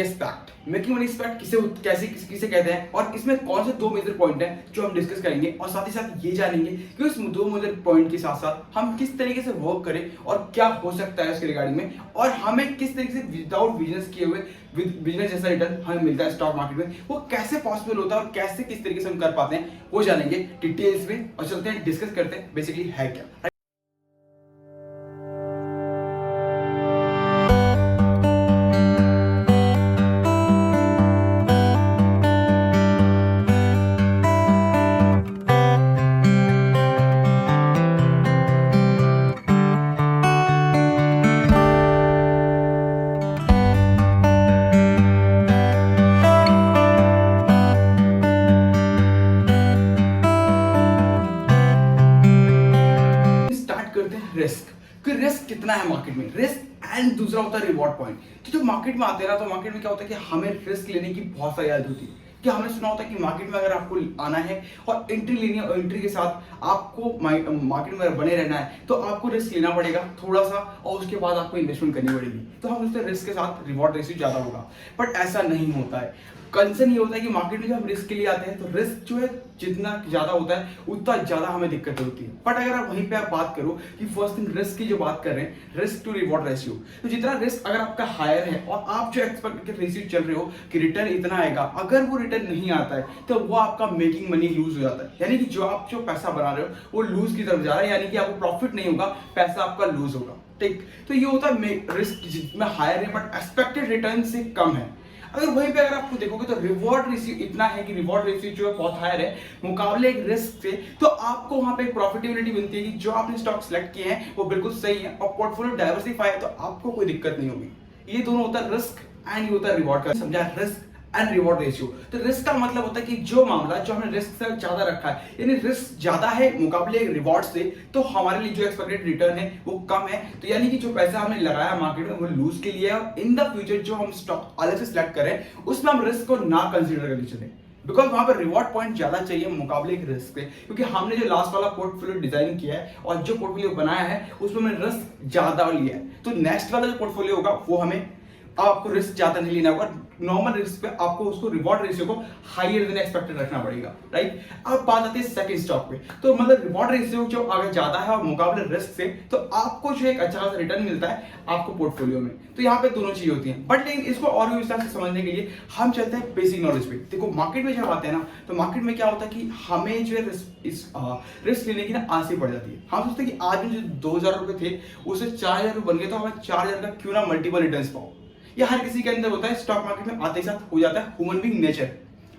Expect making money expect किसे कहते हैं और इसमें कौन से दो मेजर पॉइंट हैं जो हम डिस्कस करेंगे और साथ ही साथ ये जानेंगे कि उस दो मेजर पॉइंट के साथ साथ हम किस तरीके से वर्क करें और क्या हो सकता है उसके रिगार्डिंग में और हमें किस तरीके से विदाउट बिजनेस किए हुए बिजनेस जैसा रिटर्न हमें मिलता है स्टॉक मार्केट में, वो कैसे पॉसिबल होता है और कैसे किस तरीके से हम कर पाते हैं वो जानेंगे डिटेल्स में और चलते हैं डिस्कस करते हैं बेसिकली है क्या। रिस्क रिस्क कितना है मार्केट में, रिस्क एंड दूसरा होता है रिवॉर्ड पॉइंट। तो जब मार्केट में आते हैं ना तो मार्केट में क्या होता है कि हमें रिस्क लेने की बहुत सारी आदत होती है कि हमने सुना होता है कि मार्केट में अगर आपको आना है और एंट्री लेनी है और एंट्री के साथ आपको मार्केट में बने रहना है तो आपको रिस्क लेना पड़ेगा थोड़ा सा और उसके बाद आपको इन्वेस्टमेंट करनी पड़ेगी। तो हम सोचते हैं रिस्क के साथ रिवॉर्ड रेशियो ज्यादा होगा, बट ऐसा नहीं होता है। कंसर्न ये होता है कि मार्केट में जब हम रिस्क के लिए आते हैं तो रिस्क जो है जितना ज्यादा होता है उतना ज्यादा हमें दिक्कत होती है। बट अगर आप वहीं पे आप बात करो कि फर्स्ट थिंग रिस्क की जो बात कर रहे हैं, रिस्क टू रिवॉर्ड रेशियो, तो जितना रिस्क अगर आपका हायर है और आप जो एक्सपेक्टेड रेशियो चल रहे हो कि रिटर्न इतना आएगा, अगर वो रिटर्न नहीं आता है तो वो आपका मेकिंग मनी लूज हो जाता है, यानी कि जो पैसा बना रहे हो वो लूज की तरफ जा रहा है, यानी कि आपको प्रॉफिट नहीं होगा, पैसा आपका लूज होगा। ठीक, तो ये होता है रिस्क जितना हायर है बट एक्सपेक्टेड रिटर्न से कम है। अगर वहीं पे अगर आपको देखोगे तो रिवॉर्ड रेशियो इतना है कि रिवॉर्ड रेशियो जो है बहुत हायर है मुकाबले एक रिस्क से, तो आपको वहां पे एक प्रॉफिटेबिलिटी मिलती है कि जो आपने स्टॉक सेलेक्ट किए हैं वो बिल्कुल सही है और पोर्टफोलियो डाइवर्सिफाई है तो आपको कोई दिक्कत नहीं होगी। ये दोनों होता है रिस्क एंड ये होता है रिवॉर्ड का, समझा, रिस्क एंड रिवॉर्ड रेशियो। तो रिस्क का मतलब होता है कि जो मामला जो हमने रिस्क से ज्यादा रखा है, यानी रिस्क ज्यादा है मुकाबले रिवॉर्ड से, तो हमारे लिए जो एक्सपेक्टेड रिटर्न है वो कम है, तो यानी कि जो पैसा हमने लगाया मार्केट में वो लूज के लिए है और इन द फ्यूचर जो हम स्टॉक अलग से सिलेक्ट करें उसमें हम रिस्क को ना कंसीडर करके चले, बिकॉज वहां पर रिवॉर्ड पॉइंट ज्यादा चाहिए मुकाबले एक रिस्क से, क्योंकि हमने जो लास्ट वाला पोर्टफोलियो डिजाइन किया है और जो पोर्टफोलियो बनाया है उसमें हमने रिस्क ज्यादा लिया है, तो नेक्स्ट वाला जो पोर्टफोलियो होगा वो हमें आपको रिस्क ज्यादा नहीं लेना होगा, नॉर्मल रिस्क पे आपको उसको रिवॉर्ड रेशियो को हायर देन एक्सपेक्टेड रखना पड़ेगा, राइट। अब बात आती है सेकंड स्टॉक पे, तो मतलब रिवॉर्ड रेशियो जो अगर ज्यादा है और मुकाबले रिस्क से तो आपको जो एक अच्छा खासा रिटर्न मिलता है आपको पोर्टफोलियो में, तो यहाँ पे दोनों चीजें होती हैं। बट लेकिन इसको और भी विस्तार से समझने के लिए हम चलते हैं बेसिक नॉलेज पे। देखो मार्केट में जब आते हैं ना तो मार्केट में क्या होता है कि हमें जो है रिस्क लेने की ना आस पड़ जाती है। हम सोचते हैं कि आज में जो 2000 रुपए थे उसे 4000 रुपए बन गए तो हमें 4000 का क्यों ना मल्टीपल रिटर्न पाओ, ये हर किसी के अंदर होता है, स्टॉक मार्केट में आते ही साथ हो जाता है, ह्यूमन बीइंग नेचर,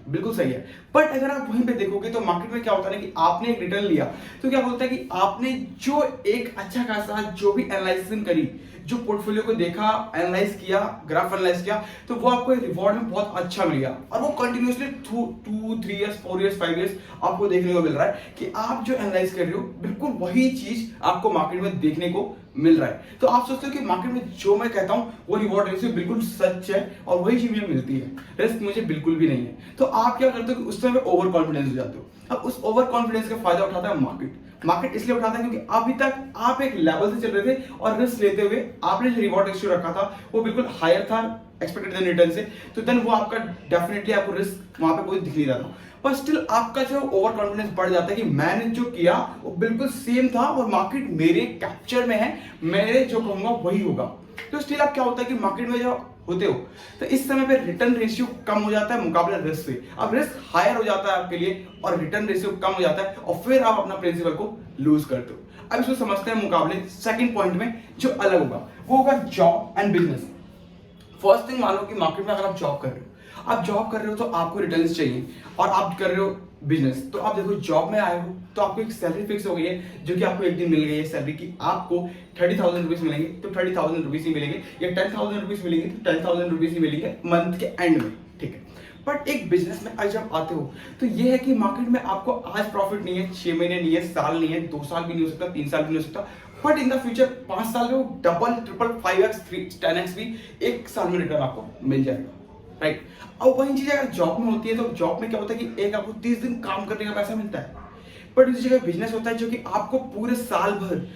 बिल्कुल सही है। बट अगर आप वहीं पे देखोगे तो मार्केट में क्या होता है कि आपने एक रिटर्न लिया तो क्या होता है कि आपने जो एक अच्छा खासा जो भी एनालिसिस करी, जो पोर्टफोलियो को देखा, एनालाइज किया, ग्राफ एनालाइज किया, तो वो आपको रिवॉर्ड में बहुत अच्छा मिल गया और वो कंटिन्यूअसली 2-3 इयर्स 4 इयर्स 5 इयर्स आपको देखने को मिल रहा है कि आप जो एनालाइज कर रहे हो बिल्कुल वही चीज आपको मार्केट में देखने को मिल रहा है। तो आप सोचते हो कि मार्केट में जो मैं कहता हूं वो रिवॉर्ड रेशियो बिल्कुल सच है और वही चीज मुझे मिलती है, रिस्क मुझे बिल्कुल भी नहीं है, तो आप क्या करते हो कि उस समय ओवर कॉन्फिडेंस हो जाते हो। अब उस ओवर कॉन्फिडेंस का फायदा उठाता है मार्केट इसलिए उठाता है क्योंकि अभी तक आप एक लेवल से चल रहे थे और रिस्क लेते हुए आपने जो रिवॉर्ड रेशियो रखा था वो बिल्कुल हायर था एक्सपेक्टेड देन रिटर्न से, तो देन वो आपका डेफिनेटली आपको रिस्क वहां पे कोई दिख नहीं रहा था, पर स्टिल आपका जो ओवर कॉन्फिडेंस बढ़ जाता है कि मैंने जो किया वो बिल्कुल सेम था और मार्केट मेरे कैप्चर में है, मेरे जो कहूंगा वही होगा। तो स्टिल आप क्या होता है कि मार्केट में जब होते हो तो इस समय पे रिटर्न रेशियो कम हो जाता है मुकाबले रिस्क से, अब रिस्क हायर हो जाता है आपके लिए और रिटर्न रेशियो कम हो जाता है और फिर आप अपना प्रिंसिपल को लूज करते हो। अब इसको समझते हैं मुकाबले सेकंड पॉइंट में जो अलग होगा वो होगा job and business. First thing मान लो कि मार्केट में अगर आप जॉब कर रहे हो, आप जॉब कर रहे हो तो आपको रिटर्न्स चाहिए और आप कर रहे हो बिजनेस, तो आप देखो जॉब में आए हो तो आपको एक सैलरी फिक्स हो गई है जो कि आपको एक दिन मिल गई है सैलरी की, आपको 30,000 रुपीज मिलेंगे तो 30,000 रुपीज ही मिलेंगे या 10,000 रुपीज मिलेंगे तो 10,000 रुपीज ही मिलेंगे मंथ के एंड में, ठीक है। बट एक बिजनेस में आज जब आते हो तो ये है कि मार्केट में आपको आज प्रॉफिट नहीं है, 6 महीने नहीं है, साल नहीं है, 2 साल भी नहीं हो सकता, 3 साल भी नहीं हो सकता, बट इन द फ्यूचर 5 साल में वो डबल ट्रिपल 5x 10x भी एक साल में रिटर्न आपको मिल जाएगा, राइट। अब वही चीज अगर जॉब में होती है तो जॉब में क्या होता है कि एक आपको 30 दिन काम करने का पैसा मिलता है, बट इस जगह बिजनेस होता है जो कि आपको पूरे साल भर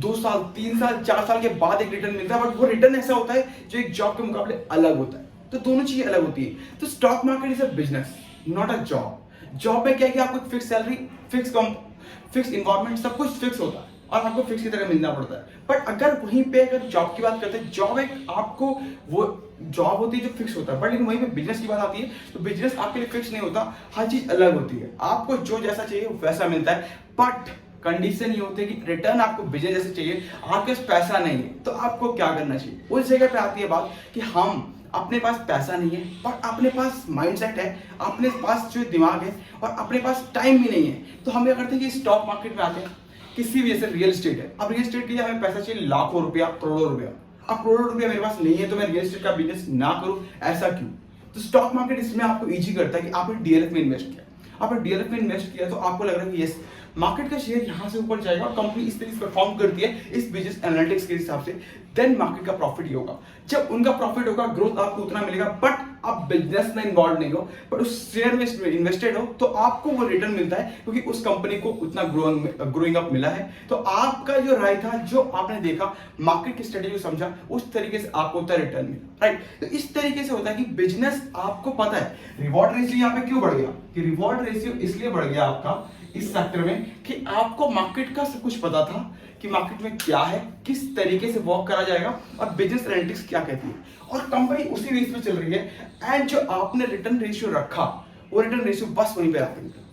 2 साल 3 साल 4 साल के बाद एक रिटर्न मिलता है, बट वो रिटर्न ऐसा होता है जो एक जॉब के मुकाबले अलग होता है। तो दोनों चीजें अलग होती है। तो stock market is a business, not a job. Job में क्या है कि आपको फिक्स सैलरी, फिक्स इन्वायरमेंट, सब कुछ फिक्स होता है और आपको फिक्स की तरह मिलना पड़ता है। बट अगर वहीं पे अगर जॉब की बात करते हैं, जॉब एक आपको वो जॉब होती है जो फिक्स होता है, बट लेकिन वहीं पे बिजनेस की बात आती है तो बिजनेस आपके लिए फिक्स नहीं होता, हर चीज अलग होती है, आपको जो जैसा चाहिए वैसा मिलता है। बट कंडीशन ये होती है कि रिटर्न आपको बिजनेस जैसे चाहिए, आपके पास पैसा नहीं है, तो आपको क्या करना चाहिए। उस जगह पे आती है बात कि हम अपने पास पैसा नहीं है पर अपने पास माइंडसेट है, अपने पास जो दिमाग है और अपने पास टाइम भी नहीं है, तो हम क्या करते हैं कि स्टॉक मार्केट में आते हैं। किसी भी जैसे रियल एस्टेट है, अब रियल एस्टेट के लिए हमें पैसा चाहिए लाखों रुपया, करोड़ों रुपया। अब करोड़ों रुपया मेरे पास नहीं है तो मैं रियल एस्टेट का बिजनेस ना करूं, ऐसा क्यों। तो स्टॉक मार्केट इसमें आपको इजी करता है कि आपने डीएलएफ में इन्वेस्ट किया, आपने डीएलएफ में इन्वेस्ट किया तो आपको लग रहा है कि यस मार्केट का शेयर यहां से ऊपर जाएगा और कंपनी इस तरीके से परफॉर्म करती है इस बिजनेस एनालिटिक्स के हिसाब से, देन मार्केट का प्रॉफिट ही होगा। जब उनका प्रॉफिट होगा, ग्रोथ आपको उतना मिलेगा, बट आप बिजनेस में इन्वॉल्व नहीं हो पर उस शेयर में इन्वेस्टेड हो तो आपको वो रिटर्न मिलता है क्योंकि उस कंपनी को उतना ग्रोइंग अप मिला है। तो आपका जो राय था, जो आपने देखा, मार्केट की स्ट्रेटेजी समझा, उस तरीके से आपको होता है रिटर्न मिला, राइट। तो इस तरीके से होता है कि बिजनेस आपको पता है। रिवॉर्ड रेशियो यहाँ पे क्यों बढ़ गया, कि रिवॉर्ड रेशियो इसलिए बढ़ गया आपका इस सेक्टर में कि आपको मार्केट का सब कुछ पता था कि मार्केट में क्या है, किस तरीके से वर्क करा जाएगा और बिजनेस एनालिटिक्स क्या कहती है, और कंपनी उसी बेस पे चल रही है। एंड जो आपने रिटर्न रेशियो रखा, वो रिटर्न रेशियो बस वहीं पे आके निकला,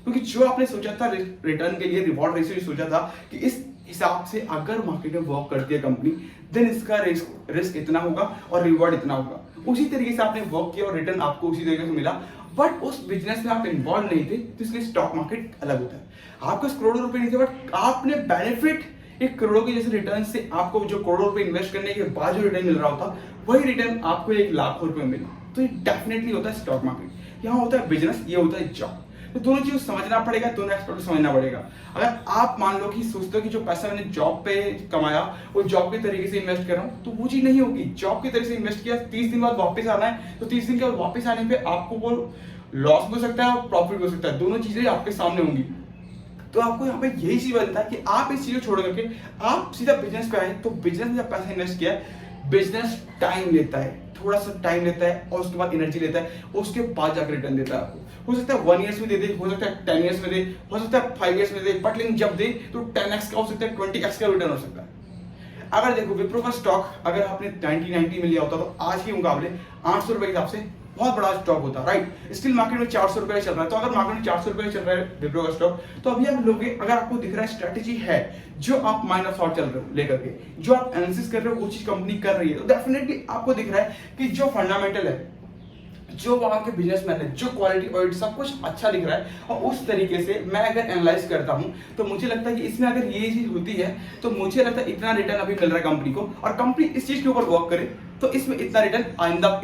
क्योंकि जो आपने सोचा था रिटर्न के लिए, रिवॉर्ड रेशियो सोचा था कि इस हिसाब से अगर मार्केट में वर्क करती है कंपनी, देन इसका रिस्क इतना होगा और रिवॉर्ड इतना होगा। उसी तरीके से आपने वर्क किया और रिटर्न आपको उसी तरीके से मिला। बट उस बिजनेस में आप इन्वॉल्व नहीं थे, तो इसलिए स्टॉक मार्केट अलग होता है। आपके पास करोड़ों रुपए नहीं थे, बट आपने बेनिफिट एक करोड़ों के जैसे रिटर्न से, आपको जो करोड़ों रुपए इन्वेस्ट करने के बाद जो रिटर्न मिल रहा होता, वही रिटर्न आपको 1 लाख रुपए मिला। तो ये डेफिनेटली होता है स्टॉक मार्केट। यहाँ होता है बिजनेस, ये होता है जॉब। तो दोनों चीज समझना पड़ेगा, दोनों एक्सपर्ट को समझना पड़ेगा। अगर आप मान लो कि सोचते हो कि जो पैसा मैंने जॉब पे कमाया वो जॉब के तरीके से इन्वेस्ट कर रहा हूँ, तो वो चीज नहीं होगी। जॉब के तरीके से इन्वेस्ट किया, 30 दिन बाद वापस आना है, तो 30 दिन के बाद वापस आने पे आपको वो लॉस भी हो सकता है और प्रॉफिट भी हो सकता है, दोनों चीजें आपके सामने होंगी। तो आपको यहाँ पे यही चीज बनता है कि आप इस चीज को छोड़ करके आप सीधा बिजनेस पे आए। तो बिजनेस में जब पैसा इन्वेस्ट किया, बिजनेस टाइम लेता है, थोड़ा सा टाइम लेता है और उसके बाद एनर्जी लेता है, उसके बाद जाकर रिटर्न देता है आपको। हो सकता है 1 ईयर्स में दे दे, हो सकता है 10 ईयर्स में दे, हो सकता है 5 ईयर्स में दे, बट लेकिन जब दे तो 10x का हो सकता है, 20x का रिटर्न हो सकता है। अगर देखो विप्रो का स्टॉक अगर आपने 1990 में लिया होता तो आज के मुकाबले 800 रुपए के हिसाब से बहुत बड़ा स्टॉक होता, राइट। स्टिल मार्केट में 400 रुपए चल रहा है। तो अगर मार्केट में 400 रुपए चल रहा है विप्रो का स्टॉक, तो अभी आप लोगे, अगर आपको दिख रहा है स्ट्रेटेजी है जो आप माइंड ऑफ थॉट चल रहे हो लेकर के, जो आप एनालिसिस कर रहे हो वो चीज कंपनी कर रही है, तो डेफिनेटली आपको दिख रहा है कि जो फंडामेंटल है, जो वहां के बिजनेसमैन है, जो क्वालिटी ऑडिट, सब कुछ अच्छा दिख रहा है। और उस तरीके से मैं अगर एनालाइज करता हूं तो मुझे लगता है कि इसमें अगर ये चीज होती है तो मुझे लगता है इतना रिटर्न अभी मिल रहा है कंपनी को, और कंपनी इस चीज के ऊपर वर्क करे तो इसमें इतना रिटर्न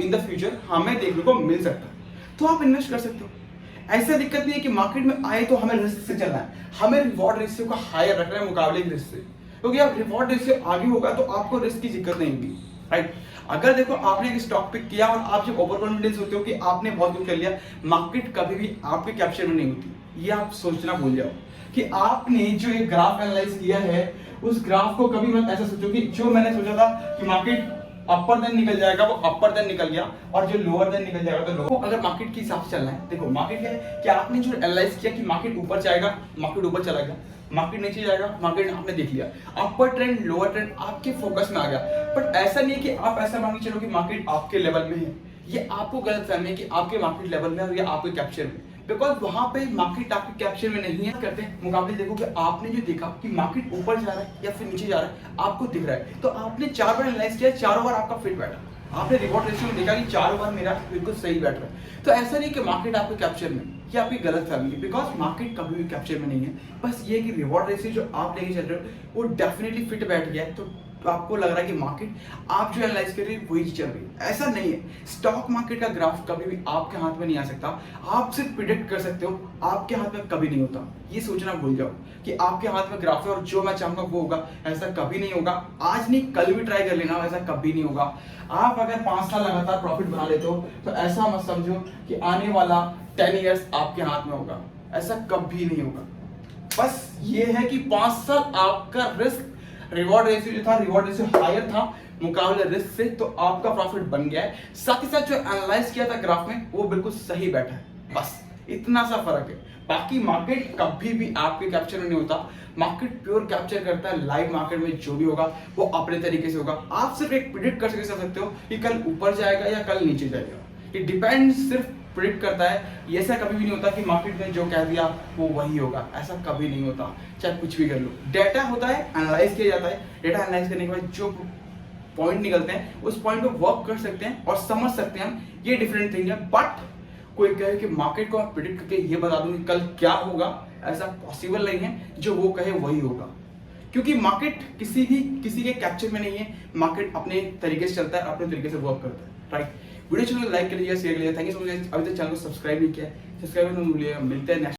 इन द फ्यूचर हमें देखने को मिल सकता है। तो आप इन्वेस्ट कर सकते हो। ऐसा दिक्कत नहीं है कि मार्केट में आए तो हमें रिस्क से चलना है, हमें रिवॉर्ड रेशियो को हायर रखना है मुकाबले के रिस्क से, क्योंकि आप रिवॉर्ड रेशियो आगे होगा तो आपको रिस्क की दिक्कत नहीं होगी, राइट। अगर देखो आपने एक स्टॉक पिक किया और आप जब ओवर कॉन्फिडेंस होते हो कि आपने बहुत कुछ कर लिया, मार्केट कभी भी आपके कैप्चर में नहीं होती। ये आप सोचना भूल जाओ कि आपने जो एक ग्राफ एनालाइज किया है, उस ग्राफ को कभी मत ऐसा सोचो कि जो मैंने सोचा था कि मार्केट अपर देन निकल जाएगा, वो अपर देन निकल गया, और जो लोअर देन निकल जाएगा तो लोअर। अगर मार्केट के हिसाब से चलना है, देखो मार्केट क्या है कि आपने जो एनालाइज किया कि मार्केट ऊपर जाएगा, मार्केट ऊपर चला गया, मार्केट नीचे जाएगा, मार्केट आपने देख लिया, अपर ट्रेंड लोअर ट्रेंड आपके फोकस में आ गया। बट ऐसा नहीं है कि आप ऐसा मान के चलो कि मार्केट आपके लेवल में है, ये आपको गलत फहमी है कि आपके मार्केट लेवल में है और ये आपके कैप्चर में, बिकॉज वहां पे मार्केट आपके कैप्चर में नहीं है। करते हैं मुकाबले, देखो कि आपने जो देखा कि मार्केट ऊपर जा रहा है या फिर नीचे जा रहा है, आपको दिख रहा है, तो आपने 4 बार एनालाइज किया, चारों बार आपका फिट बैठा, आपने रिवॉर्ड रेशियो में देखा कि 4 बार मेरा बिल्कुल सही बैठ रहा है। तो ऐसा नहीं कि मार्केट आपके कैप्चर में, ये आपकी गलत फहमी है, बिकॉज मार्केट कभी भी कैप्चर में नहीं है। बस ये कि रिवॉर्ड रेशियो जो आप लेके चल रहे हो वो डेफिनेटली फिट बैठ गया है, तो आपको लग रहा है कि मार्केट आप जो एनालाइज कर रहे हैं वही चल रही है। ऐसा नहीं है, स्टॉक मार्केट का ग्राफ कभी भी आपके हाथ में नहीं आ सकता। आप सिर्फ प्रिडिक्ट कर सकते हो, आपके हाथ में कभी नहीं होता। ये सोचना भूल जाओ कि आपके हाथ में ग्राफ है और जो मैं चाहूंगा वो होगा, ऐसा कभी नहीं होगा। आज नहीं कल भी ट्राई कर लेना, ऐसा कभी नहीं होगा। आप अगर 5 साल लगातार प्रॉफिट बना लेते हो तो ऐसा मत समझो कि आने वाला 10 ईयर्स आपके हाथ में होगा, ऐसा कभी नहीं होगा। बस ये है कि 5 साल आपका रिस्क रिवॉर्ड रेशियो जो था, रिवॉर्ड रेशियो हायर था, मुकाबले रिस्क से, तो आपका प्रॉफिट बन गया है। साथ ही साथ जो एनालाइज किया था ग्राफ में वो बिल्कुल सही बैठा है, बस इतना सा फर्क है। बाकी मार्केट कभी भी आपके कैप्चर में नहीं होता, मार्केट प्योर कैप्चर करता है लाइव मार्केट में जो भी होगा वो अपने तरीके से होगा। आप सिर्फ एक प्रिडिक्ट कर सकते हो कि कल ऊपर जाएगा या कल नीचे जाएगा, इट डिपेंड्स, सिर्फ प्रिडिक्ट करता है। ये ऐसा कभी भी नहीं होता कि मार्केट ने जो कह दिया वो वही होगा, ऐसा कभी नहीं होता, चाहे कुछ भी कर लो। डेटा होता है, एनालाइज किया जाता है, डेटा एनालाइज करने के बाद जो पॉइंट निकलते हैं उस पॉइंट पे वर्क कर सकते हैं और समझ सकते हैं हम, ये डिफरेंट थिंग है। बट कोई कहे कि मार्केट को प्रिडिक्ट करके ये बता दूं कि कल क्या होगा, ऐसा पॉसिबल नहीं है। जो वो कहे वही होगा, क्योंकि मार्केट किसी के कैप्चर में नहीं है। मार्केट अपने तरीके से चलता है, अपने तरीके से वर्क करता है, राइट। वीडियो चैनल लाइक कर लीजिए, शेयर कर लीजिए। Thank you so much. अभी तक चैनल को सब्सक्राइब नहीं किया है, सब्सक्राइब करना भूलिएगा। मिलते हैं नेक्स्ट